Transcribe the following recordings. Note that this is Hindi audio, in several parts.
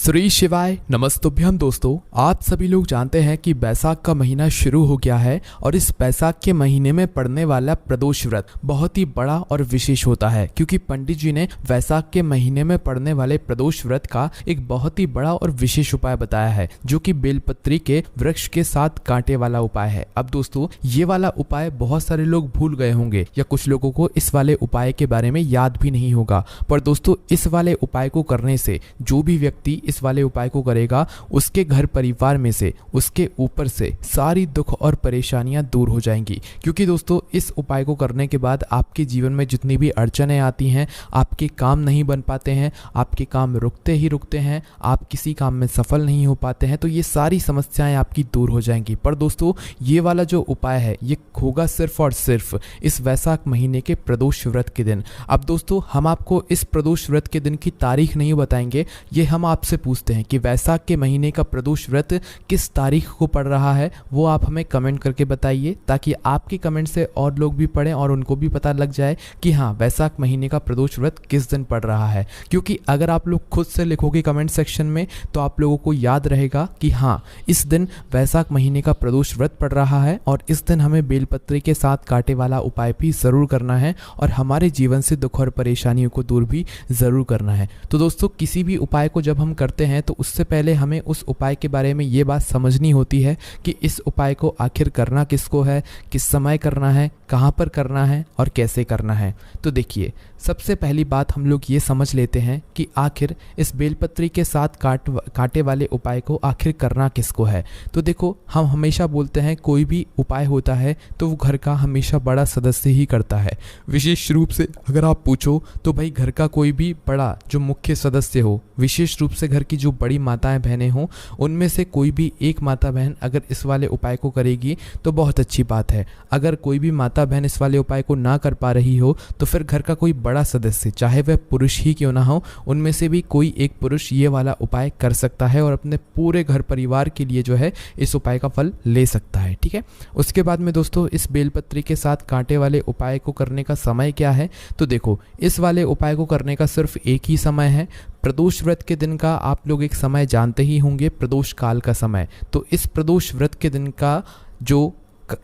श्री शिवाय नमस्तुभ्यम। दोस्तों, आप सभी लोग जानते हैं कि बैसाख का महीना शुरू हो गया है और इस बैसाख के महीने में पड़ने वाला प्रदोष व्रत बहुत ही बड़ा और विशेष होता है, क्योंकि पंडित जी ने बैसाख के महीने में पड़ने वाले प्रदोष व्रत का एक बहुत ही बड़ा और विशेष उपाय बताया है, जो कि बेलपत्री के वृक्ष के साथ कांटे वाला उपाय है। अब दोस्तों, ये वाला उपाय बहुत सारे लोग भूल गए होंगे या कुछ लोगों को इस वाले उपाय के बारे में याद भी नहीं होगा। पर दोस्तों, इस वाले उपाय को करने से जो भी व्यक्ति इस वाले उपाय को करेगा, उसके घर परिवार में से, उसके ऊपर से सारी दुख और परेशानियां दूर हो जाएंगी। क्योंकि दोस्तों, इस उपाय को करने के बाद आपके जीवन में जितनी भी अड़चनें आती हैं, आपके काम नहीं बन पाते हैं, आपके काम रुकते ही रुकते हैं, आप किसी काम में सफल नहीं हो पाते हैं, तो ये सारी समस्याएं आपकी दूर हो जाएंगी। पर दोस्तों, ये वाला जो उपाय है ये होगा सिर्फ और सिर्फ इस वैशाख महीने के प्रदोष व्रत के दिन। अब दोस्तों, हम आपको इस प्रदोष व्रत के दिन की तारीख नहीं बताएंगे, ये हम आपसे पूछते हैं कि वैशाख के महीने का प्रदोष व्रत किस तारीख को पड़ रहा है, वो आप हमें कमेंट करके बताइए, ताकि आपके कमेंट से और लोग भी पढ़ें और उनको भी पता लग जाए कि हाँ, वैशाख महीने का प्रदोष व्रत किस दिन पड़ रहा है। क्योंकि अगर आप लोग खुद से लिखोगे कमेंट सेक्शन में, तो आप लोगों को याद रहेगा कि हाँ, इस दिन वैशाख महीने का प्रदोष व्रत पड़ रहा है और इस दिन हमें बेलपत्री के साथ कांटे वाला उपाय भी ज़रूर करना है और हमारे जीवन से दुख और परेशानियों को दूर भी ज़रूर करना है। तो दोस्तों, किसी भी उपाय को जब हम करते हैं तो उससे पहले हमें उस उपाय के बारे में ये बात समझनी होती है कि इस उपाय को आखिर करना किसको है, किस समय करना है, कहाँ पर करना है और कैसे करना है। तो देखिए, सबसे पहली बात हम लोग ये समझ लेते हैं कि आखिर इस बेलपत्री के साथ कांटे वाले उपाय को आखिर करना किसको है। तो देखो, हम हमेशा बोलते हैं कोई भी उपाय होता है तो वो घर का हमेशा बड़ा सदस्य ही करता है। विशेष रूप से अगर आप पूछो तो भाई, घर का कोई भी बड़ा जो मुख्य सदस्य हो, विशेष रूप से घर की जो बड़ी माताएं बहनें हों, उनमें से कोई भी एक माता बहन अगर इस वाले उपाय को करेगी तो बहुत अच्छी बात है। अगर कोई भी माता बहन इस वाले उपाय को ना कर पा रही हो, तो फिर घर का कोई बड़ा सदस्य, चाहे वह पुरुष ही क्यों ना हो, उनमें से भी कोई एक पुरुष ये वाला उपाय कर सकता है और अपने पूरे घर परिवार के लिए जो है इस उपाय का फल ले सकता है। ठीक है। उसके बाद में दोस्तों, इस बेलपत्री के साथ कांटे वाले उपाय को करने का समय क्या है। तो देखो, इस वाले उपाय को करने का सिर्फ एक ही समय है। प्रदोष व्रत के दिन का आप लोग एक समय जानते ही होंगे, प्रदोष काल का समय। तो इस प्रदोष व्रत के दिन का जो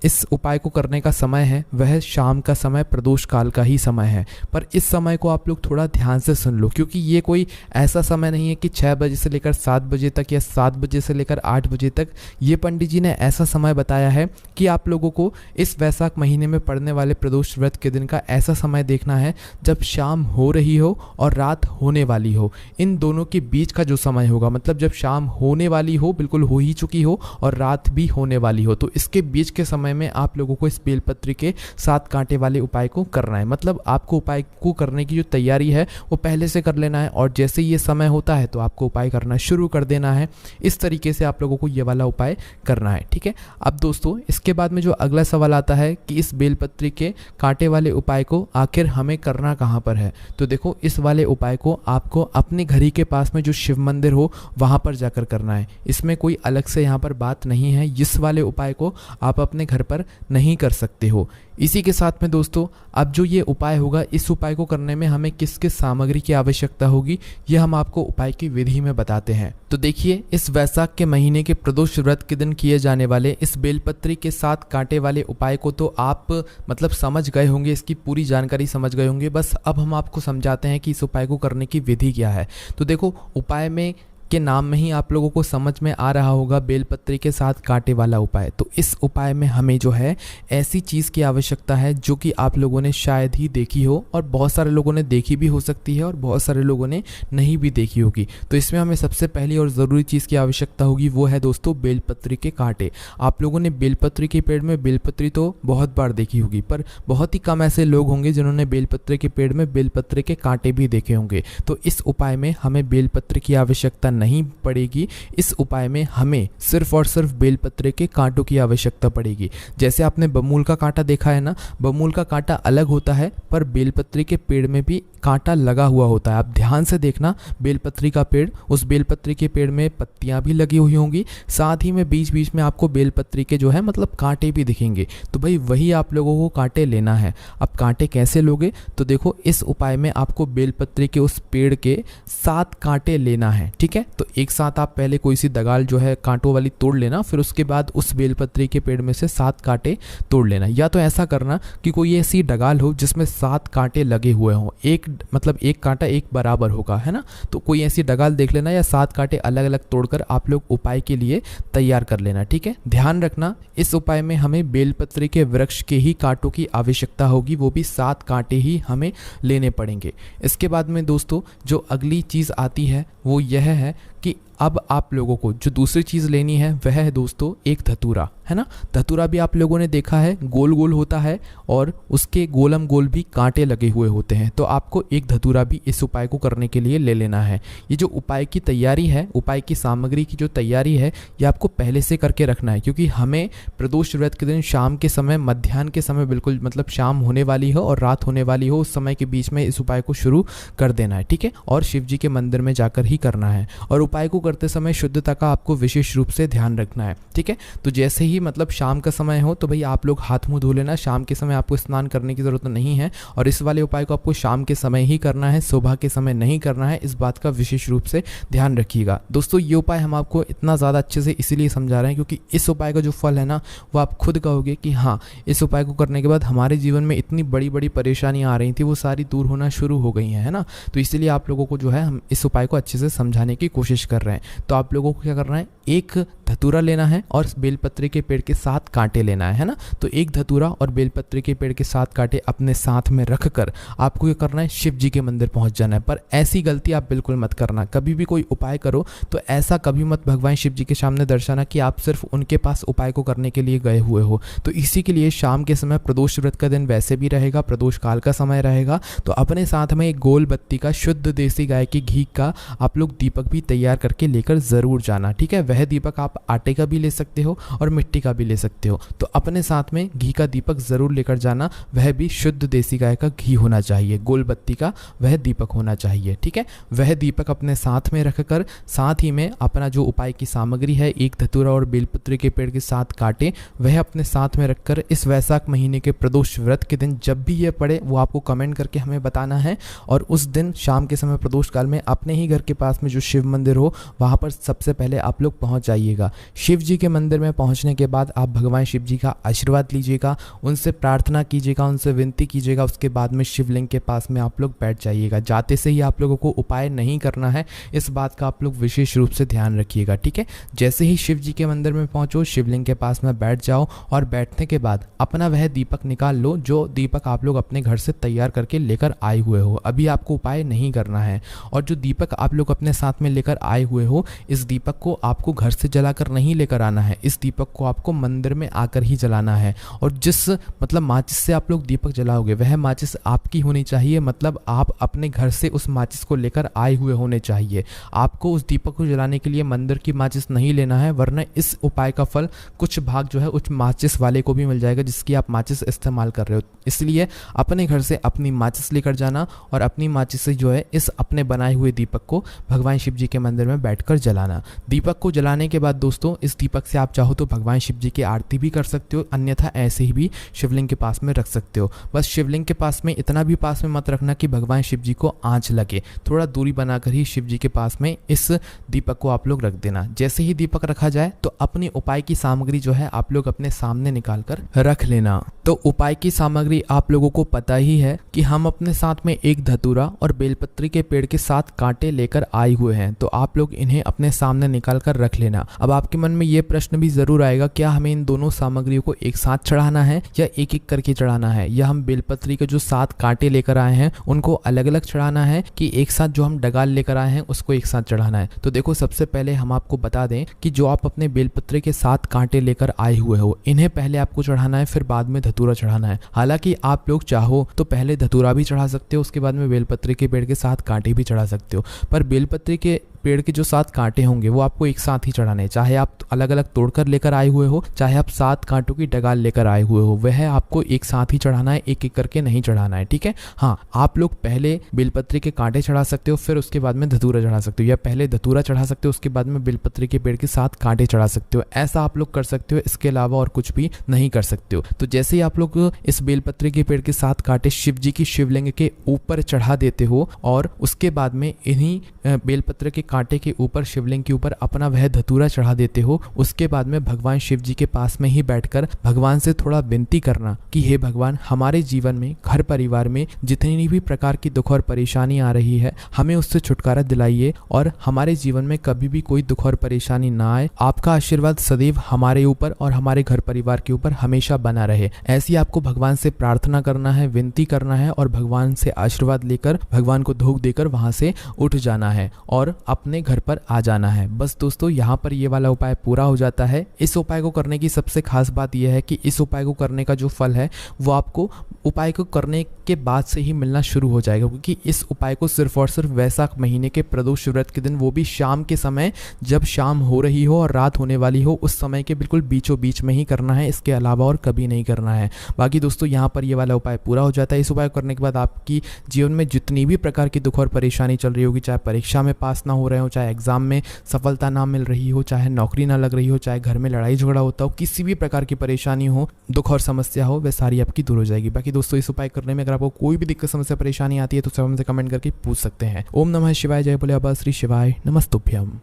इस उपाय को करने का समय है, वह शाम का समय, प्रदोष काल का ही समय है। पर इस समय को आप लोग थोड़ा ध्यान से सुन लो, क्योंकि ये कोई ऐसा समय नहीं है कि 6 बजे से लेकर 7 बजे तक या 7 बजे से लेकर 8 बजे तक। ये पंडित जी ने ऐसा समय बताया है कि आप लोगों को इस वैशाख महीने में पड़ने वाले प्रदोष व्रत के दिन का ऐसा समय देखना है जब शाम हो रही हो और रात होने वाली हो। इन दोनों के बीच का जो समय होगा, मतलब जब शाम होने वाली हो, बिल्कुल हो ही चुकी हो, और रात भी होने वाली हो, तो इसके बीच के समय में आप लोगों को इस बेलपत्री के साथ कांटे वाले उपाय को करना है। मतलब आपको उपाय को करने की जो तैयारी है वो पहले से कर लेना है, और जैसे ये समय होता है तो आपको उपाय करना शुरू कर देना है। इस तरीके से आप लोगों को ये वाला उपाय करना है। ठीक है। अब दोस्तों, इसके बाद में जो अगला सवाल आता है कि इस बेलपत्री के कांटे वाले उपाय को आखिर हमें करना कहाँ पर है। तो देखो, इस वाले उपाय को आपको अपने घर ही के पास में जो शिव मंदिर हो वहाँ पर जाकर करना है। इसमें कोई अलग से यहाँ पर बात नहीं है। इस वाले उपाय को आप अपने घर पर नहीं कर सकते हो। इसी के साथ में दोस्तों, अब जो ये उपाय होगा, इस उपाय को करने में हमें किस किस सामग्री की आवश्यकता होगी, ये हम आपको उपाय की विधि में बताते हैं। तो देखिए, इस वैशाख के महीने के प्रदोष व्रत के दिन किए जाने वाले इस बेलपत्री के साथ कांटे वाले उपाय को तो आप मतलब समझ गए होंगे, इसकी पूरी जानकारी समझ गए होंगे। बस अब हम आपको समझाते हैं कि इस उपाय को करने की विधि क्या है। तो देखो, उपाय में के नाम में ही आप लोगों को समझ में आ रहा होगा, बेलपत्री के साथ कांटे वाला उपाय। तो इस उपाय में हमें जो है ऐसी चीज़ की आवश्यकता है जो कि आप लोगों ने शायद ही देखी हो, और बहुत सारे लोगों ने देखी भी हो सकती है और बहुत सारे लोगों ने नहीं भी देखी होगी। तो इसमें हमें सबसे पहली और ज़रूरी चीज़ की आवश्यकता होगी, वो है दोस्तों बेलपत्री के कांटे। आप लोगों ने बेलपत्री के पेड़ में बेलपत्री तो बहुत बार देखी होगी, पर बहुत ही कम ऐसे लोग होंगे जिन्होंने बेलपत्री के पेड़ में बेलपत्री के कांटे भी देखे होंगे। तो इस उपाय में हमें बेलपत्री की आवश्यकता नहीं पड़ेगी। इस उपाय में हमें सिर्फ और सिर्फ बेलपत्र के कांटों की आवश्यकता पड़ेगी। जैसे आपने बमूल का कांटा देखा है ना, बमूल का कांटा अलग होता है, पर बेलपत्री के पेड़ में भी कांटा लगा हुआ होता है। आप ध्यान से देखना, बेलपत्री का पेड़, उस बेलपत्री के पेड़ में पत्तियां भी लगी हुई होंगी, साथ ही में बीच बीच में आपको बेलपत्री के जो है मतलब कांटे भी दिखेंगे। तो भाई वही आप लोगों को कांटे लेना है। अब कांटे कैसे लोगे, तो देखो इस उपाय में आपको बेलपत्री के उस पेड़ के 7 कांटे लेना है, ठीक है। तो एक साथ आप पहले कोई सी दगाल जो है कांटों वाली तोड़ लेना, फिर उसके बाद उस बेलपत्री के पेड़ में से 7 कांटे तोड़ लेना। या तो ऐसा करना कि कोई ऐसी डगाल हो जिसमें 7 कांटे लगे हुए हों, एक कांटा एक बराबर होगा, है ना। तो कोई ऐसी डगाल देख लेना या 7 कांटे अलग अलग तोड़कर आप लोग उपाय के लिए तैयार कर लेना, ठीक है। ध्यान रखना, इस उपाय में हमें बेलपत्री के वृक्ष के ही कांटों की आवश्यकता होगी, वो भी 7 कांटे ही हमें लेने पड़ेंगे। इसके बाद में दोस्तों जो अगली चीज़ आती है वो यह है कि अब आप लोगों को जो दूसरी चीज़ लेनी है वह है दोस्तों एक धतूरा, है ना। धतूरा भी आप लोगों ने देखा है, गोल गोल होता है और उसके गोलम गोल भी कांटे लगे हुए होते हैं। तो आपको एक धतूरा भी इस उपाय को करने के लिए ले लेना है। ये जो उपाय की तैयारी है, उपाय की सामग्री की जो तैयारी है, ये आपको पहले से करके रखना है, क्योंकि हमें प्रदोष व्रत के दिन शाम के समय, मध्याह्न के समय, बिल्कुल मतलब शाम होने वाली हो और रात होने वाली हो, उस समय के बीच में इस उपाय को शुरू कर देना है, ठीक है। और शिव जी के मंदिर में जाकर ही करना है। और उपाय को करते समय शुद्धता का आपको विशेष रूप से ध्यान रखना है, ठीक है। तो जैसे ही मतलब शाम का समय हो तो भाई आप लोग हाथ मुंह धो लेना। शाम के समय आपको स्नान करने की ज़रूरत नहीं है और इस वाले उपाय को आपको शाम के समय ही करना है, सुबह के समय नहीं करना है। इस बात का विशेष रूप से ध्यान रखिएगा। दोस्तों ये उपाय हम आपको इतना ज़्यादा अच्छे से इसीलिए समझा रहे हैं क्योंकि इस उपाय का जो फल है ना, वो आप खुद कहोगे कि हाँ, इस उपाय को करने के बाद हमारे जीवन में इतनी बड़ी बड़ी परेशानियाँ आ रही थी, वो सारी दूर होना शुरू हो गई हैं, है ना। तो इसलिए आप लोगों को जो है हम इस उपाय को अच्छे से समझाने की कोशिश कर रहे हैं। तो आप लोगों को क्या करना है, एक धतूरा लेना है और बेलपत्री के पेड़ के 7 कांटे लेना है ना। तो एक धतूरा और बेलपत्री के पेड़ के 7 कांटे अपने साथ में रखकर आपको क्या करना है, शिव जी के मंदिर पहुंच जाना है। पर ऐसी गलती आप बिल्कुल मत करना। कभी भी कोई उपाय करो तो ऐसा कभी मत भगवान शिव जी के सामने दर्शाना कि आप सिर्फ उनके पास उपाय को करने के लिए गए हुए हो। तो इसी के लिए शाम के समय, प्रदोष व्रत का दिन वैसे भी रहेगा, प्रदोष काल का समय रहेगा, तो अपने साथ में एक गोल बत्ती का शुद्ध देसी गाय की घी का आप लोग दीपक भी तैयार करके लेकर ज़रूर जाना, ठीक है। वह दीपक आप आटे का भी ले सकते हो और मिट्टी का भी ले सकते हो। तो अपने साथ में घी का दीपक ज़रूर लेकर जाना, वह भी शुद्ध देसी गाय का घी होना चाहिए, गोल बत्ती का वह दीपक होना चाहिए, ठीक है। वह दीपक अपने साथ में रखकर साथ ही में अपना जो उपाय की सामग्री है, एक धतूरा और बेलपत्री के पेड़ के 7 कांटे, वह अपने साथ में रखकर इस वैशाख महीने के प्रदोष व्रत के दिन जब भी यह पड़े वो आपको कमेंट करके हमें बताना है। और उस दिन शाम के समय प्रदोष काल में अपने ही घर के पास में जो शिव मंदिर हो वहाँ पर सबसे पहले आप लोग पहुँच जाइएगा। शिव जी के मंदिर में पहुँचने के बाद आप भगवान शिव जी का आशीर्वाद लीजिएगा, उनसे प्रार्थना कीजिएगा, उनसे विनती कीजिएगा। उसके बाद में शिवलिंग के पास में आप लोग बैठ जाइएगा। जाते से ही आप लोगों को उपाय नहीं करना है, इस बात का आप लोग विशेष रूप से ध्यान रखिएगा, ठीक है। जैसे ही शिव जी के मंदिर में पहुंचो, शिवलिंग के पास में बैठ जाओ और बैठने के बाद अपना वह दीपक निकाल लो जो दीपक आप लोग अपने घर से तैयार करके लेकर आए हुए हो। अभी आपको उपाय नहीं करना है। और जो दीपक आप लोग अपने साथ में लेकर आए हुए हो, इस दीपक को आपको घर से जलाकर नहीं लेकर आना है, इस दीपक को आपको मंदिर में आकर ही जलाना है। और जिस मतलब माचिस से आप लोग दीपक जलाओगे वह माचिस आपकी होनी चाहिए, मतलब आप अपने घर से उस माचिस को लेकर आए हुए होने चाहिए। आपको उस दीपक को जलाने के लिए मंदिर की माचिस नहीं लेना है, वरना इस उपाय का फल कुछ भाग जो है उस माचिस वाले को भी मिल जाएगा जिसकी आप माचिस इस्तेमाल कर रहे हो। इसलिए अपने घर से अपनी माचिस लेकर जाना और अपनी माचिस से जो है इस अपने बनाए हुए दीपक को भगवान शिव जी के मंदिर में बैठकर जलाना। दीपक को जलाने के बाद दोस्तों इस दीपक से आप चाहो तो भगवान शिव जी की आरती भी कर सकते हो, अन्यथा ऐसे ही भी शिवलिंग के पास में रख सकते हो। बस शिवलिंग के पास में इतना भी पास में मत रखना कि भगवान शिव जी को आंच लगे, थोड़ा दूरी बनाकर ही शिव जी के पास में इस दीपक को आप लोग रख देना। जैसे ही दीपक रखा जाए तो अपनी उपाय की सामग्री जो है आप लोग अपने सामने निकाल कर रख लेना। तो उपाय की सामग्री आप लोगों को पता ही है कि हम अपने साथ में एक धतूरा और बेलपत्री के पेड़ के 7 कांटे लेकर आए हुए हैं, तो आप लोग इन्हें अपने सामने निकाल कर रख लेना। अब आपके मन में ये प्रश्न भी जरूर आएगा, क्या हमें इन दोनों सामग्रियों को एक साथ चढ़ाना है या एक एक करके चढ़ाना है, या हम बेलपत्री के जो 7 कांटे लेकर आए हैं उनको अलग अलग चढ़ाना है, कि एक साथ जो हम डगाल लेकर आए हैं उसको एक साथ चढ़ाना है। तो देखो सबसे पहले हम आपको बता दें कि जो आप अपने बेलपत्री के 7 कांटे लेकर आए हुए हो इन्हें पहले आपको चढ़ाना है, फिर बाद में धतूरा चढ़ाना है। हालांकि आप लोग चाहो तो पहले धतूरा भी चढ़ा सकते हो, उसके बाद में बेलपत्री के पेड़ के 7 कांटे भी चढ़ा सकते हो, पर बेलपत्री के पेड़ के जो 7 कांटे होंगे वो आपको एक साथ ही चढ़ाने हैं। चाहे आप अलग अलग तोड़कर लेकर आए हुए हो, चाहे आप 7 कांटों की डगाल लेकर आए हुए हो, वह आपको एक साथ ही चढ़ाना है, एक एक करके नहीं चढ़ाना है, ठीक है। हाँ, आप लोग पहले बेलपत्री के कांटे चढ़ा सकते हो, फिर उसके बाद में धतूरा चढ़ा सकते हो, या पहले धतूरा चढ़ा सकते हो, उसके बाद में बेलपत्री के पेड़ के 7 कांटे चढ़ा सकते हो। ऐसा आप लोग कर सकते हो, इसके अलावा और कुछ भी नहीं कर सकते हो। तो जैसे ही आप लोग इस बेलपत्री के पेड़ के 7 कांटे शिव जी की शिवलिंग के ऊपर चढ़ा देते हो और उसके बाद में इन्हीं बेलपत्र के कांटे के ऊपर शिवलिंग के ऊपर अपना वह धतूरा चढ़ा देते हो, उसके बाद में भगवान शिव जी के पास में ही बैठकर भगवान से थोड़ा विनती करना कि हे भगवान, हमारे जीवन में, घर परिवार में जितनी भी प्रकार की दुख और परेशानी आ रही है, हमें उससे छुटकारा दिलाइए और हमारे जीवन में कभी भी कोई दुख और परेशानी ना आए। आपका आशीर्वाद सदैव हमारे ऊपर और हमारे घर परिवार के ऊपर हमेशा बना रहे। ऐसी आपको भगवान से प्रार्थना करना है, विनती करना है और भगवान से आशीर्वाद लेकर, भगवान को धूप देकर वहां से उठ जाना है और अपने घर पर आ जाना है। बस दोस्तों, यहाँ पर ये वाला उपाय पूरा हो जाता है। इस उपाय को करने की सबसे खास बात यह है कि इस उपाय को करने का जो फल है वो आपको उपाय को करने के बाद से ही मिलना शुरू हो जाएगा, क्योंकि इस उपाय को सिर्फ और सिर्फ वैशाख महीने के प्रदोष व्रत के दिन, वो भी शाम के समय, जब शाम हो रही हो और रात होने वाली हो, उस समय के बिल्कुल बीचों बीच में ही करना है, इसके अलावा और कभी नहीं करना है। बाकी दोस्तों, यहाँ पर ये वाला उपाय पूरा हो जाता है। इस उपाय करने के बाद आपकी जीवन में जितनी भी प्रकार की दुख और परेशानी चल रही होगी, चाहे परीक्षा में पास ना हो रहे हो, चाहे एग्जाम में सफलता ना मिल रही हो, चाहे नौकरी ना लग रही हो, चाहे घर में लड़ाई झगड़ा होता हो, किसी भी प्रकार की परेशानी हो, दुख और समस्या हो, वह सारी आपकी दूर हो जाएगी। बाकी दोस्तों, इस उपाय करने में अगर आपको कोई भी दिक्कत, समस्या, परेशानी आती है तो सब हमसे कमेंट करके पूछ सकते हैं। ओम नमः शिवाय, जय बोले बाबा श्री शिवाय नमस्तुभ्यम।